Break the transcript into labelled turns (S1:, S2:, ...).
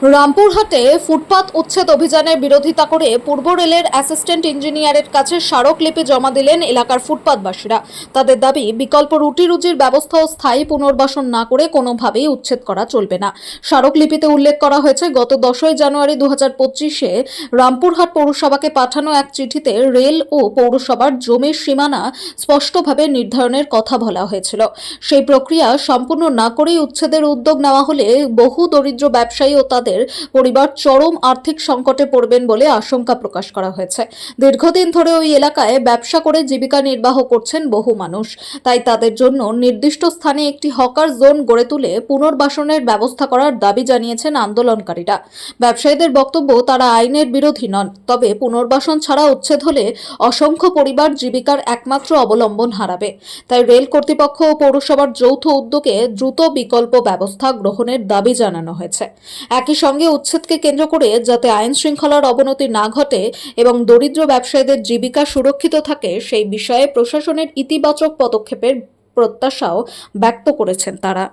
S1: রামপুরহাটে ফুটপাত উচ্ছেদ অভিযানের বিরোধিতা করে পূর্ব রেলের অ্যাসিস্ট্যান্ট ইঞ্জিনিয়ারের কাছে স্মারকলিপি জমা দিলেন এলাকার ফুটপাতবাসীরা। তাদের দাবি, বিকল্প রুজির ব্যবস্থা ও স্থায়ী পুনর্বাসন না করে কোনোভাবেই উচ্ছেদ করা চলবে না। স্মারকলিপিতে উল্লেখ করা হয়েছে, গত 10ই জানুয়ারি 2025-এ রামপুরহাট পৌরসভাকে পাঠানো এক চিঠিতে রেল ও পৌরসভার জমির সীমানা স্পষ্টভাবে নির্ধারণের কথা বলা হয়েছিল। সেই প্রক্রিয়া সম্পূর্ণ না করেই উচ্ছেদের উদ্যোগ নেওয়া হলে বহু দরিদ্র ব্যবসায়ী ও তাদের পরিবার চরম আর্থিক সংকটে পড়বেন বলে আশঙ্কা প্রকাশ করা হয়েছে। দীর্ঘদিন ধরে ওই এলাকায় ব্যবসা করে জীবিকা নির্বাহ করছেন বহু মানুষ। তাই তাদের জন্য নির্দিষ্ট স্থানে একটি হকার জোন গড়ে তুলে পুনর্বাসনের ব্যবস্থা করার দাবি জানিয়েছেন আন্দোলনকারীরা। ব্যবসায়ীদের বক্তব্য, তারা আইনের বিরোধী নন, তবে পুনর্বাসন ছাড়া উচ্ছেদ হলে অসংখ্য পরিবার জীবিকার একমাত্র অবলম্বন হারাবে। তাই রেল কর্তৃপক্ষ ও পৌরসভার যৌথ উদ্যোগে দ্রুত বিকল্প ব্যবস্থা গ্রহণের দাবি জানানো হয়েছে। একই সঙ্গে উচ্ছেদকে কেন্দ্র করে যাতে আইন শৃঙ্খলার অবনতি না ঘটে এবং দরিদ্র ব্যবসায়ীদের জীবিকা সুরক্ষিত থাকে, সেই বিষয়ে প্রশাসনের ইতিবাচক পদক্ষেপের প্রত্যাশাও ব্যক্ত করেছেন তারা।